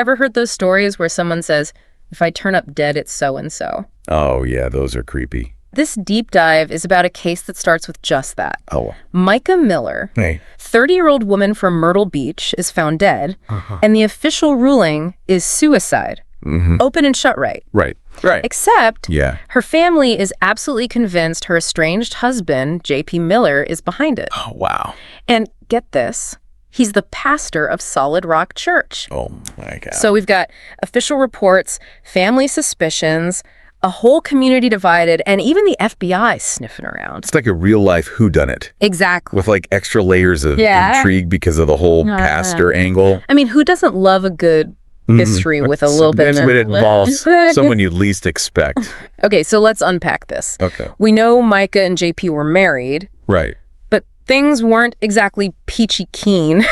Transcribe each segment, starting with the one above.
Ever heard those stories where someone says, if I turn up dead, it's so-and-so? Oh, yeah, those are creepy. This deep dive is about a case that starts with just that. Oh. Mica Miller, Hey. 30-year-old woman from Myrtle Beach, is found dead, and the official ruling is suicide. Open and shut right. Right. Except Yeah. her family is absolutely convinced her estranged husband, J.P. Miller, is behind it. Oh, wow. And get this, he's the pastor of Solid Rock Church. Oh, my God. So we've got official reports, family suspicions, a whole community divided, and even the FBI sniffing around. It's like a real-life whodunit. Exactly. With, like, extra layers of intrigue because of the whole pastor angle. I mean, who doesn't love a good history with a little bit of... It involves someone you'd least expect. Okay, so let's unpack this. Okay. We know Mica and JP were married. Right. But things weren't exactly peachy keen.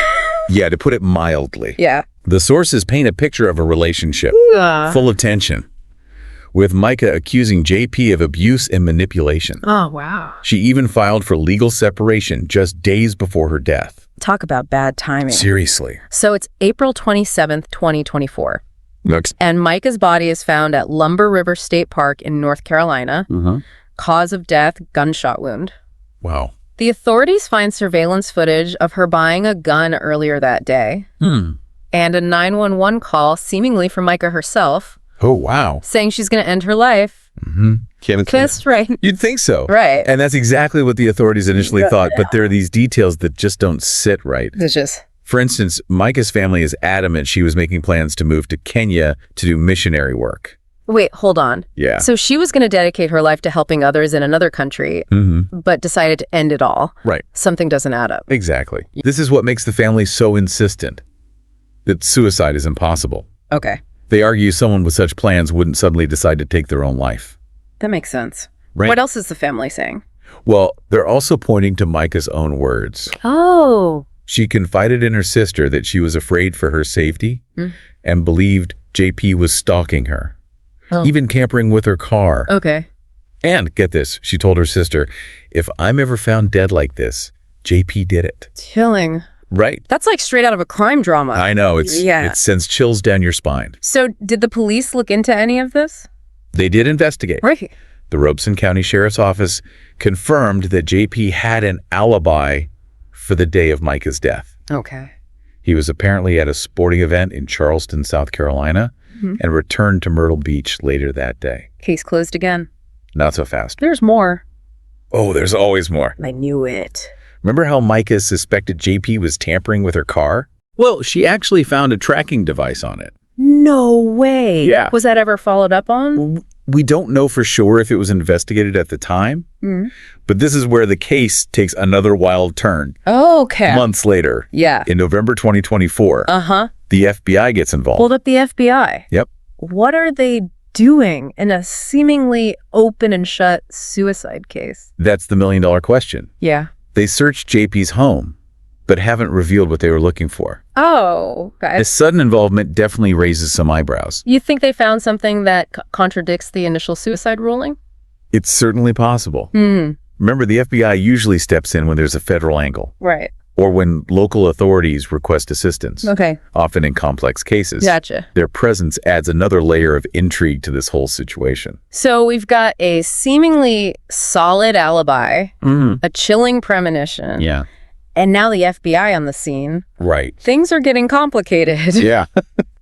Yeah, to put it mildly. Yeah. The sources paint a picture of a relationship full of tension, with Mica accusing JP of abuse and manipulation. Oh, wow. She even filed for legal separation just days before her death. Talk about bad timing. Seriously. So it's April 27th, 2024. Next. And Mica's body is found at Lumber River State Park in North Carolina. Cause of death, gunshot wound. Wow. The authorities find surveillance footage of her buying a gun earlier that day. And a 911 call, seemingly from Mica herself, Oh, wow. saying she's going to end her life. Just right. You'd think so. Right. And that's exactly what the authorities initially thought, but there are these details that just don't sit right. It's just... For instance, Mica's family is adamant she was making plans to move to Kenya to do missionary work. Wait, hold on. Yeah. So she was going to dedicate her life to helping others in another country, but decided to end it all. Right. Something doesn't add up. Exactly. This is what makes the family so insistent that suicide is impossible. Okay. They argue someone with such plans wouldn't suddenly decide to take their own life. That makes sense. Right. What else is the family saying? Well, they're also pointing to Mica's own words. Oh. She confided in her sister that she was afraid for her safety and believed JP was stalking her, even tampering with her car. Okay. And get this, she told her sister, if I'm ever found dead like this, JP did it. Chilling. Right. That's like straight out of a crime drama. I know. It sends chills down your spine. So did the police look into any of this? They did investigate. Right. The Robeson County Sheriff's Office confirmed that JP had an alibi for the day of Mica's death. Okay. He was apparently at a sporting event in Charleston, South Carolina, and returned to Myrtle Beach later that day. Case closed again. Not so fast. There's more. Oh, there's always more. I knew it. Remember how Mica suspected JP was tampering with her car? Well, she actually found a tracking device on it. No way. Yeah. Was that ever followed up on? We don't know for sure if it was investigated at the time, but this is where the case takes another wild turn. Okay. Months later, in November 2024, the FBI gets involved. Pulled up the FBI. Yep. What are they doing in a seemingly open and shut suicide case? That's the million-dollar question. Yeah. They searched JP's home, but haven't revealed what they were looking for. Oh, okay. This sudden involvement definitely raises some eyebrows. You think they found something that contradicts the initial suicide ruling? It's certainly possible. Remember, the FBI usually steps in when there's a federal angle. Right. Or when local authorities request assistance. Okay. Often in complex cases. Gotcha. Their presence adds another layer of intrigue to this whole situation. So we've got a seemingly solid alibi, a chilling premonition. Yeah. And now the FBI on the scene. Right. Things are getting complicated. Yeah.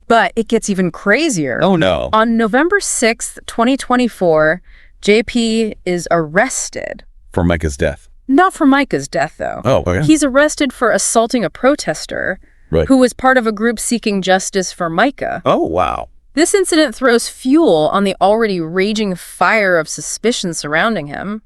But it gets even crazier. Oh, no. On November 6th, 2024, JP is arrested. For Mica's death. Not for Mica's death, though. Oh, okay. He's arrested for assaulting a protester who was part of a group seeking justice for Mica. Oh, wow. This incident throws fuel on the already raging fire of suspicion surrounding him.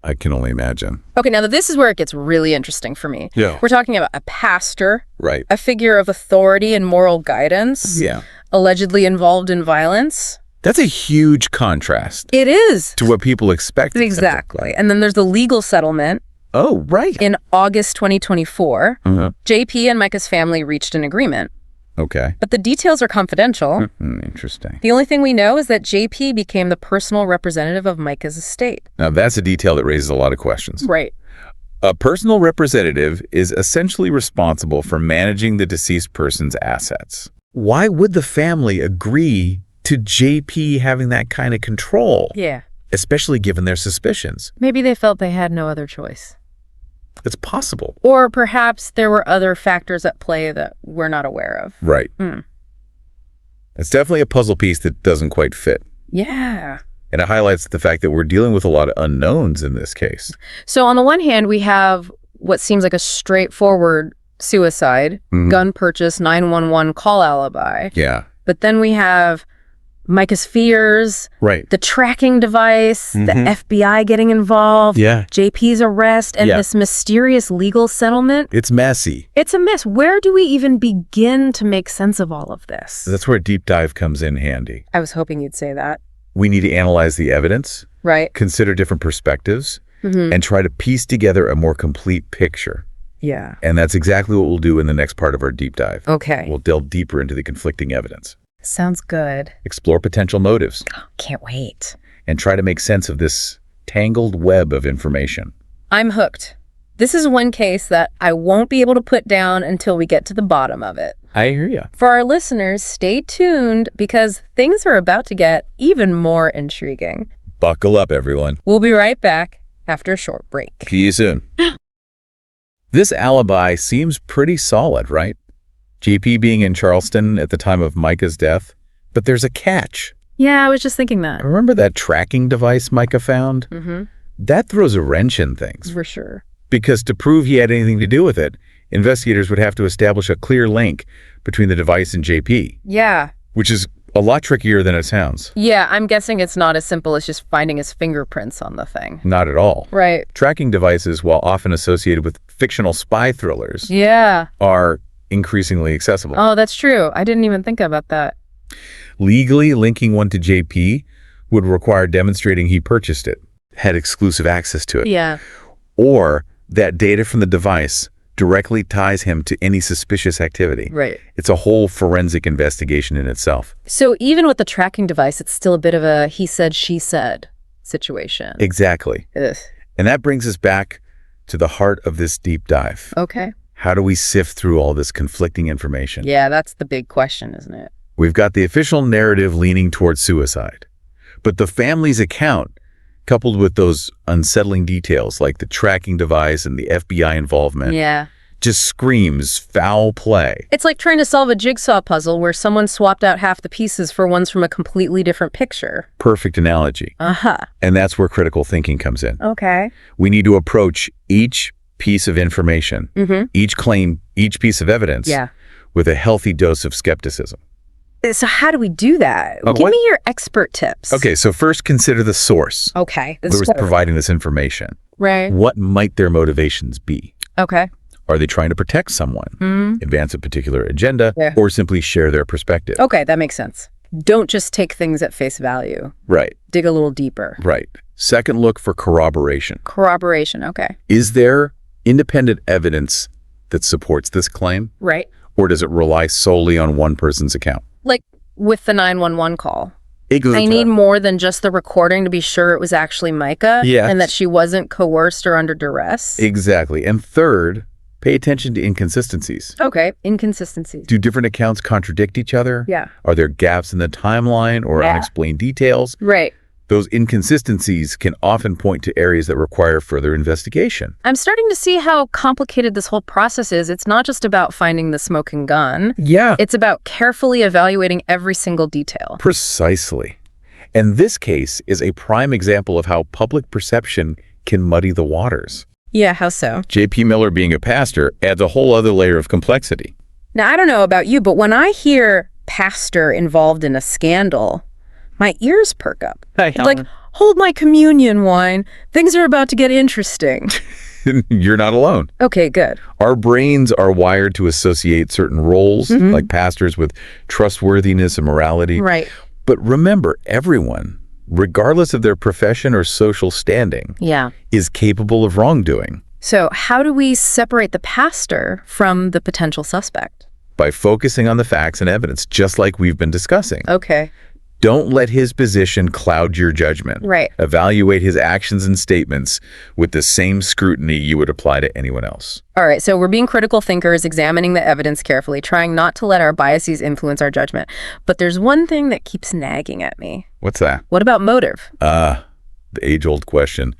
I can only imagine. Okay, now this is where it gets really interesting for me. Yeah. We're talking about a pastor. Right. A figure of authority and moral guidance. Yeah. Allegedly involved in violence. That's a huge contrast. It is. To what people expect. Exactly. And then there's the legal settlement. Oh, right. In August 2024, JP and Mica's family reached an agreement. Okay. But the details are confidential. Interesting. The only thing we know is that JP became the personal representative of Mica's estate. Now, that's a detail that raises a lot of questions. Right. A personal representative is essentially responsible for managing the deceased person's assets. why would the family agree to JP having that kind of control? Yeah. Especially given their suspicions. Maybe they felt they had no other choice. It's possible. Or perhaps there were other factors at play that we're not aware of. Right. It's definitely a puzzle piece that doesn't quite fit. Yeah. And it highlights the fact that we're dealing with a lot of unknowns in this case. So on the one hand, we have what seems like a straightforward suicide, gun purchase, 911 call alibi. Yeah. But then we have Mica's fears, Right. the tracking device, the FBI getting involved, Yeah. JP's arrest, and this mysterious legal settlement. It's messy. It's a mess. Where do we even begin to make sense of all of this? That's where a deep dive comes in handy. I was hoping you'd say that. We need to analyze the evidence, Right. consider different perspectives, and try to piece together a more complete picture. Yeah. And that's exactly what we'll do in the next part of our deep dive. Okay. We'll delve deeper into the conflicting evidence, Sounds good. explore potential motives, Can't wait. and try to make sense of this tangled web of information. I'm hooked. This is one case that I won't be able to put down until we get to the bottom of it. I hear you. For our listeners, stay tuned because things are about to get even more intriguing. Buckle up, everyone. We'll be right back after a short break. See you soon. This alibi seems pretty solid, right? JP being in Charleston at the time of Mica's death. But there's a catch. Yeah, I was just thinking that. Remember that tracking device Mica found? That throws a wrench in things. For sure. Because to prove he had anything to do with it, investigators would have to establish a clear link between the device and JP, Yeah. which is a lot trickier than it sounds. Yeah, I'm guessing it's not as simple as just finding his fingerprints on the thing. Not at all. Right. Tracking devices, while often associated with fictional spy thrillers, Yeah. are increasingly accessible. Oh, that's true. I didn't even think about that. Legally linking one to JP would require demonstrating he purchased it, had exclusive access to it, Yeah. or that data from the device directly ties him to any suspicious activity. Right. It's a whole forensic investigation in itself. So even with the tracking device, it's still a bit of a he said, she said situation. Exactly. Ugh. And that brings us back to the heart of this deep dive. Okay. How do we sift through all this conflicting information? Yeah, that's the big question, isn't it? We've got the official narrative leaning towards suicide, but the family's account, coupled with those unsettling details like the tracking device and the FBI involvement, Yeah. just screams foul play. It's like trying to solve a jigsaw puzzle where someone swapped out half the pieces for ones from a completely different picture. Perfect analogy. Uh-huh. And that's where critical thinking comes in. Okay. We need to approach each piece of information, each claim, each piece of evidence, Yeah. with a healthy dose of skepticism. So how do we do that? Give me your expert tips. Okay, so first consider the source. Okay. Who is providing this information? Right. What might their motivations be? Okay. Are they trying to protect someone, advance a particular agenda, or simply share their perspective? Okay, that makes sense. Don't just take things at face value. Right, Dig a little deeper. right. Second, look for corroboration. Corroboration, okay. Is there independent evidence that supports this claim, Right. or does it rely solely on one person's account? Like with the 911 call. Exactly. I need more than just the recording to be sure it was actually Mica Yes. and that she wasn't coerced or under duress. Exactly. And third, pay attention to inconsistencies. Okay, inconsistencies. Do different accounts contradict each other? Yeah. Are there gaps in the timeline or unexplained details? Right. Those inconsistencies can often point to areas that require further investigation. I'm starting to see how complicated this whole process is. It's not just about finding the smoking gun. Yeah. It's about carefully evaluating every single detail. Precisely. And this case is a prime example of how public perception can muddy the waters. Yeah, how so? J.P. Miller being a pastor adds a whole other layer of complexity. Now, I don't know about you, but when I hear pastor involved in a scandal, my ears perk up. Hey, Like, hold my communion wine. Things are about to get interesting. You're not alone. Okay, good. Our brains are wired to associate certain roles, like pastors, with trustworthiness and morality. Right. But remember, everyone, regardless of their profession or social standing, Yeah. is capable of wrongdoing. So how do we separate the pastor from the potential suspect? By focusing on the facts and evidence, just like we've been discussing. Okay. Don't let his position cloud your judgment. Right. Evaluate his actions and statements with the same scrutiny you would apply to anyone else. All right, so we're being critical thinkers, examining the evidence carefully, trying not to let our biases influence our judgment. But there's one thing that keeps nagging at me. What's that? What about motive? The age-old question,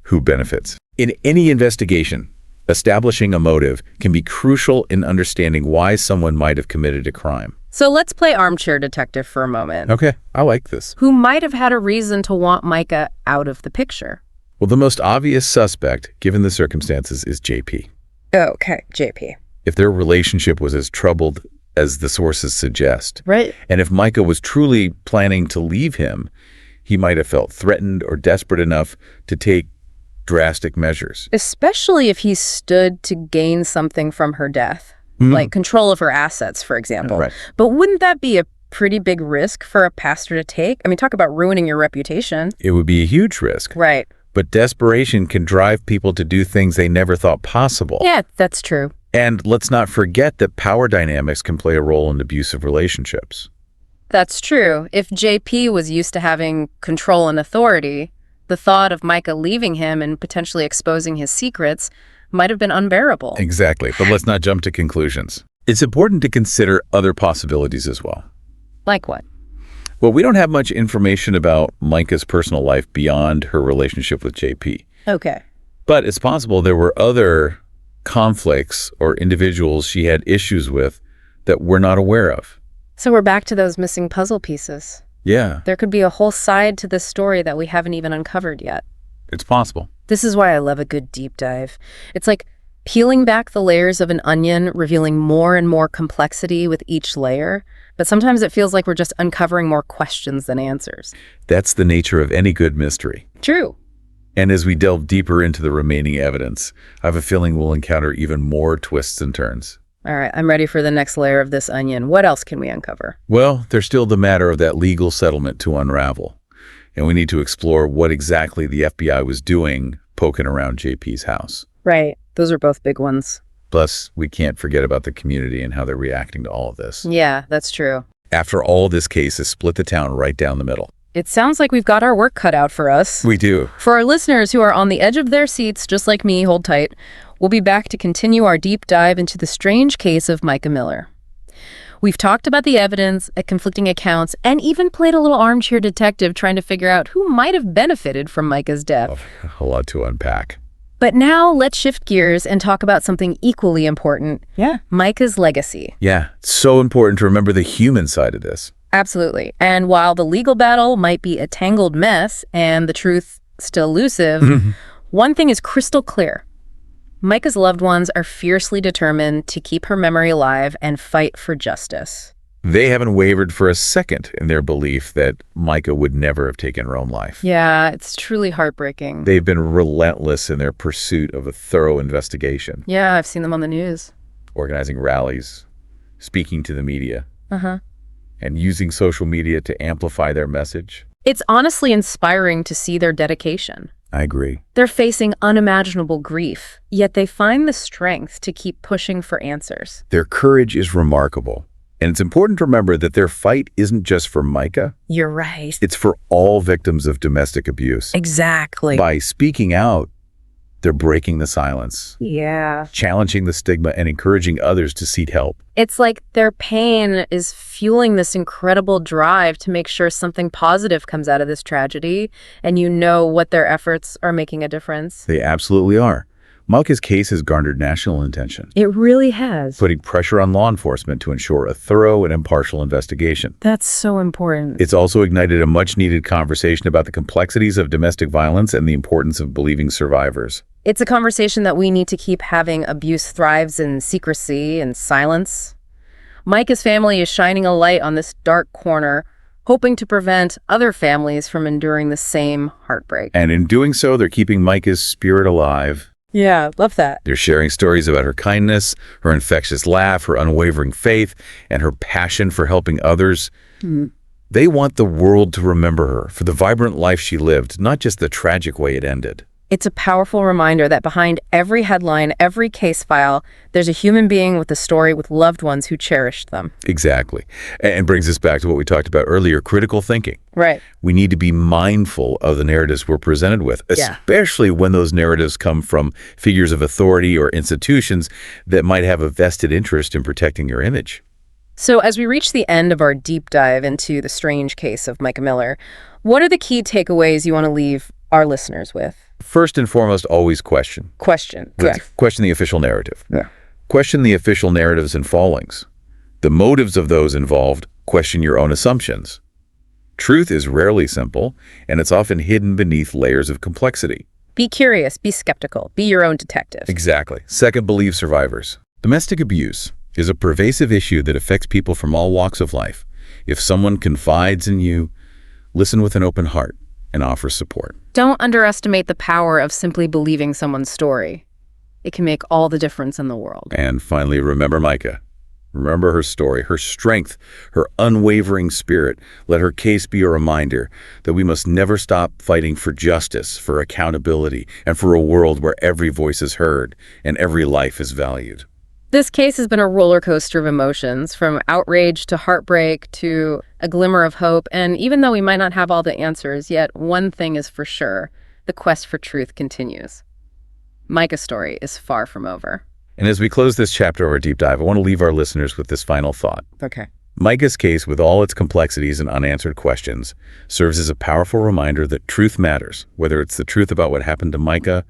who benefits? In any investigation, establishing a motive can be crucial in understanding why someone might have committed a crime. So let's play armchair detective for a moment. Okay, I like this. Who might have had a reason to want Mica out of the picture? Well, the most obvious suspect, given the circumstances, is JP. Okay, JP. If their relationship was as troubled as the sources suggest, Right. and if Mica was truly planning to leave him, he might have felt threatened or desperate enough to take drastic measures. Especially if he stood to gain something from her death. Like control of her assets, for example. Right. But wouldn't that be a pretty big risk for a pastor to take? I mean, talk about ruining your reputation. It would be a huge risk. Right. But desperation can drive people to do things they never thought possible. Yeah, that's true. And let's not forget that power dynamics can play a role in abusive relationships. That's true. If JP was used to having control and authority, the thought of Mica leaving him and potentially exposing his secrets might have been unbearable. Exactly, but let's not jump to conclusions. It's important to consider other possibilities as well. Like what? Well, we don't have much information about Mica's personal life beyond her relationship with JP. Okay. But it's possible there were other conflicts or individuals she had issues with that we're not aware of. So we're back to those missing puzzle pieces. Yeah, There could be a whole side to this story that we haven't even uncovered yet. it's possible. This is why I love a good deep dive. It's like peeling back the layers of an onion, revealing more and more complexity with each layer. But sometimes it feels like we're just uncovering more questions than answers. That's the nature of any good mystery. True. And as we delve deeper into the remaining evidence, I have a feeling we'll encounter even more twists and turns. All right, I'm ready for the next layer of this onion. What else can we uncover? Well, there's still the matter of that legal settlement to unravel. And we need to explore what exactly the FBI was doing poking around JP's house. Right. Those are both big ones. Plus, we can't forget about the community and how they're reacting to all of this. Yeah, that's true. After all, this case has split the town right down the middle. It sounds like we've got our work cut out for us. We do. For our listeners who are on the edge of their seats, just like me, hold tight. We'll be back to continue our deep dive into the strange case of Mica Miller. We've talked about the evidence, conflicting accounts, and even played a little armchair detective trying to figure out who might have benefited from Mica's death. A lot to unpack. But now let's shift gears and talk about something equally important. Yeah. Mica's legacy. Yeah, it's so important to remember the human side of this. Absolutely. And while the legal battle might be a tangled mess and the truth still elusive, one thing is crystal clear. Mica's loved ones are fiercely determined to keep her memory alive and fight for justice. They haven't wavered for a second in their belief that Mica would never have taken her own life. Yeah, it's truly heartbreaking. They've been relentless in their pursuit of a thorough investigation, Yeah, I've seen them on the news. organizing rallies, speaking to the media, Uh-huh. and using social media to amplify their message. It's honestly inspiring to see their dedication. I agree. They're facing unimaginable grief, yet they find the strength to keep pushing for answers. Their courage is remarkable. And it's important to remember that their fight isn't just for Mica, You're right. it's for all victims of domestic abuse. Exactly. By speaking out, they're breaking the silence, Yeah. challenging the stigma, and encouraging others to seek help. It's like their pain is fueling this incredible drive to make sure something positive comes out of this tragedy, and you know what their efforts are making a difference. They absolutely are. Mica's case has garnered national attention, It really has. putting pressure on law enforcement to ensure a thorough and impartial investigation. That's so important. It's also ignited a much-needed conversation about the complexities of domestic violence and the importance of believing survivors. It's a conversation that we need to keep having. Abuse thrives in secrecy and silence. Mica's family is shining a light on this dark corner, hoping to prevent other families from enduring the same heartbreak. And in doing so, they're keeping Mica's spirit alive. Yeah, love that. They're sharing stories about her kindness, her infectious laugh, her unwavering faith, and her passion for helping others. They want the world to remember her for the vibrant life she lived, not just the tragic way it ended. It's a powerful reminder that behind every headline, every case file, there's a human being with a story with loved ones who cherished them. Exactly. And brings us back to what we talked about earlier, critical thinking. Right. We need to be mindful of the narratives we're presented with, Yeah. especially when those narratives come from figures of authority or institutions that might have a vested interest in protecting your image. So as we reach the end of our deep dive into the strange case of Mica Miller, what are the key takeaways you want to leave our listeners with? First and foremost, always question. Question. Correct. Question the official narrative. Yeah. Question the official narratives and fallings. The motives of those involved, question your own assumptions. Truth is rarely simple, and it's often hidden beneath layers of complexity. Be curious, be skeptical, be your own detective. Exactly. Second, believe survivors. Domestic abuse is a pervasive issue that affects people from all walks of life. If someone confides in you, listen with an open heart and offer support. Don't underestimate the power of simply believing someone's story. It can make all the difference in the world. And finally, remember Mica. Remember her story, her strength, her unwavering spirit. Let her case be a reminder that we must never stop fighting for justice, for accountability, and for a world where every voice is heard and every life is valued. This case has been a roller coaster of emotions, from outrage to heartbreak to a glimmer of hope. And even though we might not have all the answers, yet one thing is for sure: the quest for truth continues. Mica's story is far from over. And as we close this chapter of our deep dive, I want to leave our listeners with this final thought. Okay. Mica's case, with all its complexities and unanswered questions, serves as a powerful reminder that truth matters, whether it's the truth about what happened to Mica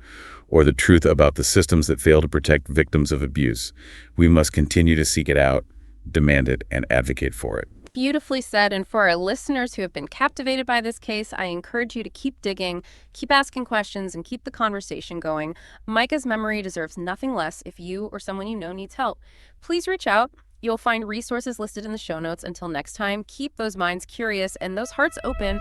or the truth about the systems that fail to protect victims of abuse. We must continue to seek it out, demand it, and advocate for it. Beautifully said. And for our listeners who have been captivated by this case, I encourage you to keep digging, keep asking questions, and keep the conversation going. Mica's memory deserves nothing less if you or someone you know needs help. Please reach out. You'll find resources listed in the show notes. Until next time, keep those minds curious and those hearts open.